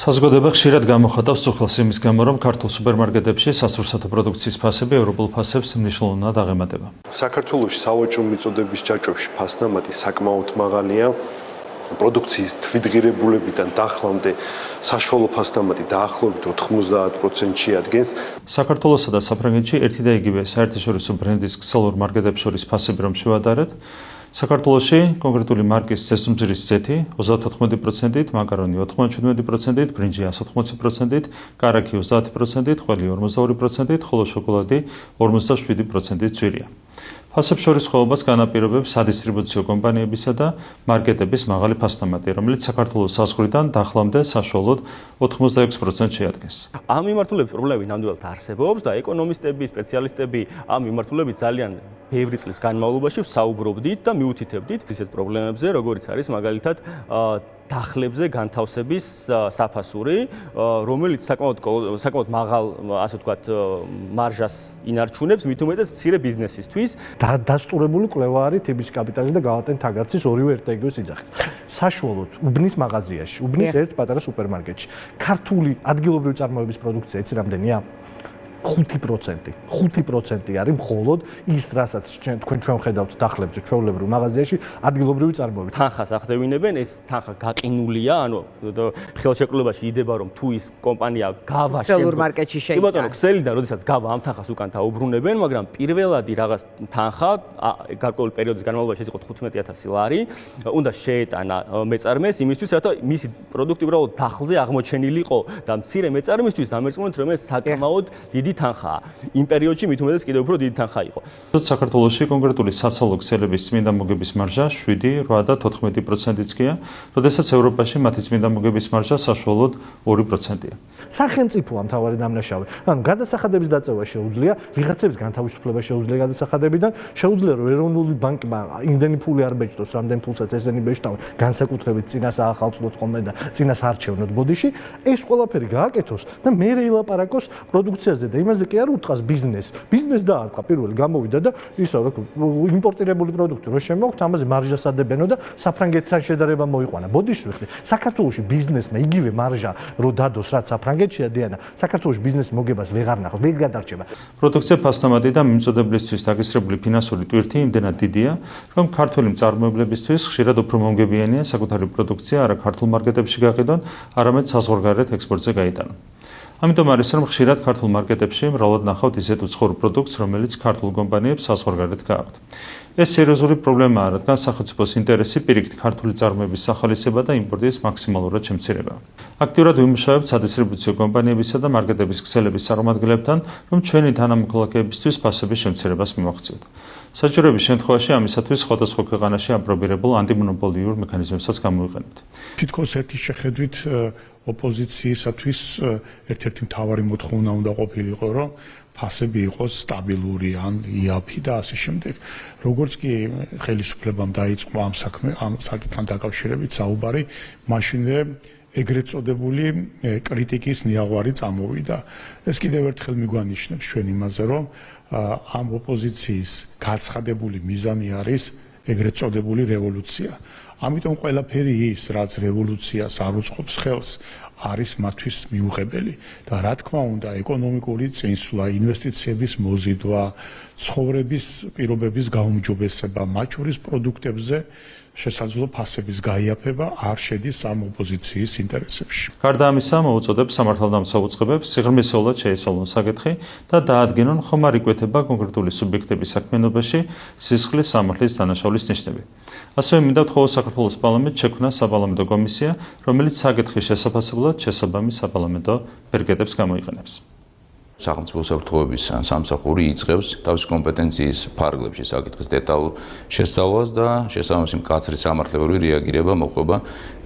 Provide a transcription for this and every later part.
საზოგადოება ხშირად გამოხატავს წუხელს იმის გამო, რომ ქართულ სუპერმარკეტებში სასურსათო პროდუქციის ფასები ევროპულ ფასებს მნიშვნელოვნად აღემატება. საქართველოში სავაჭრო მიწოდების ჯაჭვებში ფასნამატი საკმაოდ მაღალია. პროდუქციის თვითღირებულებიდან დახლამდე საშუალო ფასნამატი დაახლოებით 90%-ში ადგენს. საქართველოსა და საფრანგეთში ერთი და იგივე საერთაშორისო ბრენდის ქსელურ მარკეტებს შორის ფასები რომ შევადარეთ, საქართველოში კონკრეტული მარკის წესუმძირის ზეთი 34%-ით, მაკარონი 97%-ით, ბრინჯი 180%-ით, კარაქი 30%-ით, ყველი 42%-ით, ხოლო შოკოლადი 47%-ით ძვირია. ფასებს შორის სხვაობას განაპირობებს სადისტრიბუციო კომპანიებისა და მარკეტების მაღალი ფასნამატი, რომელიც საქართველოს საზღვრიდან დახლამდე საშუალოდ 86% შეადგენს. ამ მიმართულებით პრობლემები ნამდვილად არსებობს და ეკონომისტები, სპეციალისტები ამ მიმართულებით ძალიან ბევრი წლის განმავლობაში საუბრობდით და მიუთითებდით ისეთ პრობლემებზე, როგორიც არის მაგალითად დახლებზე განთავსების საფასური, რომელიც საკმაოდ მაღალ, ასე ვთქვათ, მარჟას ინარჩუნებს, მით უმეტეს მცირე ბიზნესისთვის. დასტურებული კვლევა არის თბილისის კაპიტალის და გავატენ თაგარცის ორივე ერთ-ეგივე სიძახით. საშუალოდ უბნის მაღაზიაში, უბნის ერთ პატარა სუპერმარკეტში ქართული ადგილობრივი წარმოების პროდუქცია იცი რამდენია? 5% არის მხოლოდ ის, რასაც თქვენ ჩვენ ხედავთ დახლებზე, ჩვეულებრივ მაღაზიაში ადგილობრივი წარმოებით. თანხას ახდევინებენ, ეს თანხა გაყინულია, ანუ ხელშეკრულებაში იდება, რომ თუ ის კომპანია გავა ქსელურ მარკეტში შეიტანა. ბატონო, ქსელიდან როდესაც გავა ამ თანხას უკან დაუბრუნებენ, მაგრამ პირველადი რაღაც თანხა გარკვეული პერიოდის განმავლობაში ეს იყო 15,000 ლარი, უნდა შეეტანა მეწარმეს იმისთვის, რათა მისი პროდუქტი უბრალოდ დახლზე აღმოჩენილიყო და მცირე მეწარმისთვის დამერწმუნეთ, რომ ეს საკმაოდ დიდი თანხაა. იმ პერიოდში მით უმეტეს კიდევ უფრო დიდი თანხა იყო. საქართველოში კონკრეტული საცალო ქსელების წმინდა მოგების მარჟა 7, 8 და 14%-იც გია, როდესაც ევროპაში მათი წმინდა მოგების მარჟა საშუალოდ 2%-ია. სახელმწიფოა მთავარი დამნაშავე. ანუ გადასახადების დაწევა შეუძლია, ვიღაცების განთავისუფლება შეუძლია გადასახადებიდან, შეუძლია რომ ეროვნული ბანკმა იმდენი ფული არ ბეჭდოს, რამდენ ფულსაც ესენი ბეჭდავენ, განსაკუთრებით წინას აახალწლოთ ხოლმე და წინას არჩევნოთ ბოდიში, ეს ყველაფერი გააკეთოს და მე ელაპარაკოს პროდუქციაზე და იმაზე კი არ ურტყას ბიზნესს. ბიზნესს დაარტყა პირველი გამოვიდა და ისა იმპორტირებული პროდუქტი რო შემოგვთ, ამაზე მარჟას ადებენო და საფრანგეთთან შედარება მოიყვანა. ბოდიში ვიხდი, საქართველოში ბიზნესმა იგივე მარჟა რო დადოს, რაც საფრანგეთში ადიანა, საქართველოში ბიზნესის მოგებას ვეღარ ნახავს, ვერ გადარჩება. პროდუქცია ფასნამატი და მიმწოდებლისთვის დაგესრებული ფინანსური ტვირთი იმდენად დიდია, რომ ქართული მწარმოებლებისთვის ხშირად უფრო მომგებიანია საკუთარი პროდუქცია არა ქართულ მარკეტებში გაყიდონ, არამედ საზღვარგარეთ ექსპორტზე გაიტანონ. ამიტომ არის რომ ხშირად ქართულ მარკეტებში მრავლად ნახავთ ისეთ უცხოურ პროდუქტს, რომელიც ქართულ კომპანიებს საზღვარგარეთ გააქვთ. ეს სერიოზული პრობლემაა, რადგან სახელმწიფოს ინტერესი პირიქით ქართული წარმოების სახალისება და იმპორტის მაქსიმალურად შემცირება. აქტიურად ვიმუშავებთ სადისტრიბუციო კომპანიებისა და მარკეტების ქსელების წარმომადგენლებთან, რომ ჩვენი თანამოქალაქეებისთვის ფასების შემცირებას მივახციოთ. საჭიროების შემთხვევაში ამისათვის სხვადასხვა ქვეყანაში აპრობირებულ ანტიმონოპოლიურ მექანიზმებსაც გამოვიყენებთ. თითქოს ერთი შეხედვით ოპოზიციისათვის ერთ-ერთი მთავარი მოთხოვნა უნდა ყოფილიყო, რომ ფასები იყოს სტაბილური ან იაფი და ასე შემდეგ. როგორც კი ხელისუფლებამ დაიწყო ამ საკითხთან დაკავშირებით საუბარი, მაშინვე ეგრეთ წოდებული კრიტიკის ნიაღვარი წამოვიდა. ეს კიდევ ერთხელ მიგვანიშნებს ჩვენ იმაზე, რომ ამ ოპოზიციის გაცხადებული მიზანი არის ეგრეთ წოდებული რევოლუცია. ამიტომ ყველაფერი ის, რაც რევოლუციას არ უწყობს ხელს, არის მათთვის მიუღებელი და რა თქმა უნდა, ეკონომიკური წინსვლა, ინვესტიციების მოზიდვა, ცხოვრების პირობების გაუმჯობესება, მათ შორის პროდუქტებზე შესაძლო ფასების გაიაფება არ შედის ამ ოპოზიციის ინტერესებში. გარდა ამისა, მოუწოდებს სამართალდამცავ უწყებებს სიღრმისეულად შეესალონ საკითხი და დაადგინონ ხომარი კვეთება კონკრეტული სუბიექტების საქმიანობაში სისხლის სამართლის დანაშაულის ნიშნები. ასევე მინდა ვთხოვო საქართველოს პარლამენტს შექმნა საპარლამენტო კომისია, რომელიც საკითხის შესაფასებლად შესაბამის საპარლამენტო ბერგეტებს გამოიყენებს. სახელმწიფო უსაფრთხოების სამსახური იწყებს თავის კომპეტენციის ფარგლებში საკითხის დეტალურ შესწავლას და შესაბამისი მკაცრი სამართლებრივი რეაგირება მოყვება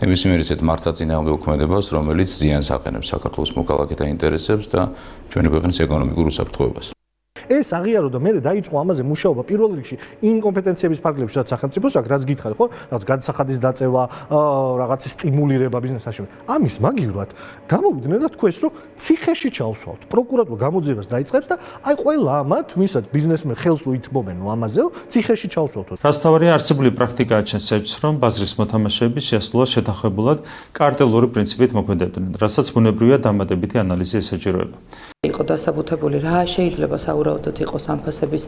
ნებისმიერ ისეთ მართსაწინააღმდეგო მოქმედებას, რომელიც ზიანს აყენებს საქართველოს მოქალაქეთა ინტერესებს და ჩვენი ქვეყნის ეკონომიკურ უსაფრთხოებას. ეს აღიარო და მე დაიწყო ამაზე მუშაობა პირველ რიგში იმ კომპეტენციების ფარგლებში, რაც სახელმწიფოს აქვს, რაც გითხარი, ხო? რაღაც გადასახადის დაწევა, რაღაცის სტიმულირება ბიზნესაში. ამის მაგივრად გამოვიდნენ და თქვეს, რომ ციხეში ჩავსვათ. პროკურატურა გამოძიებას დაიწყებს და აი ყველა ამათ, ვისაც ბიზნესმენ ხელს უითმობენ ამაზეო, ციხეში ჩავსვათ. რასთავარია არსებული პრაქტიკაა ჩვენს რომ ბაზრის მოთამაშეები შეასრულა შეთანხმებულად კარტელური პრინციპით მოქმედებდნენ, რასაც ბუნებრივია დამატებითი ანალიზი ესაჭიროება. იყო დასაბუთებული რა შეიძლება საუბრობთ იყოს ამ ფასების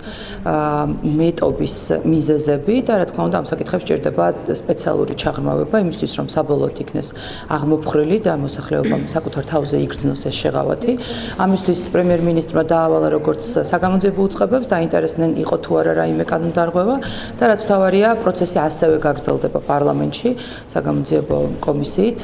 მეტობის მიზეზები და რა თქმა უნდა ამ საკითხებს ჭირდება სპეციალური ჩაღრმავება იმისთვის რომ საბოლოოდ იქნეს აღმოფხრილი და მოსახლეობამ საკუთარ თავზე იგრძნოს ეს შეღავათი. ამისთვის პრემიერ-მინისტრმა დაავალა როგორც საგამოძიებო უწყებებს დაინტერესდნენ იყო თუ არა რაიმე კანონდარღვევა და რაც თავარია პროცესი ასევე გაგრძელდება პარლამენტში საგამოძიებო კომისიით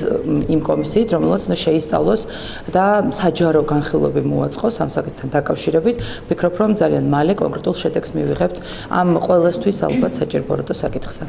იმ კომისიით რომელსაც უნდა შეისწავლოს და საჯარო განხილვები მოაწყოს ამ საკითხთან დაკავშირებით. ვფიქრობ, რომ ძალიან მალე კონკრეტულ შედეგს მივიღებთ ამ ყველასთვის ალბათ საჭირო საკითხზე.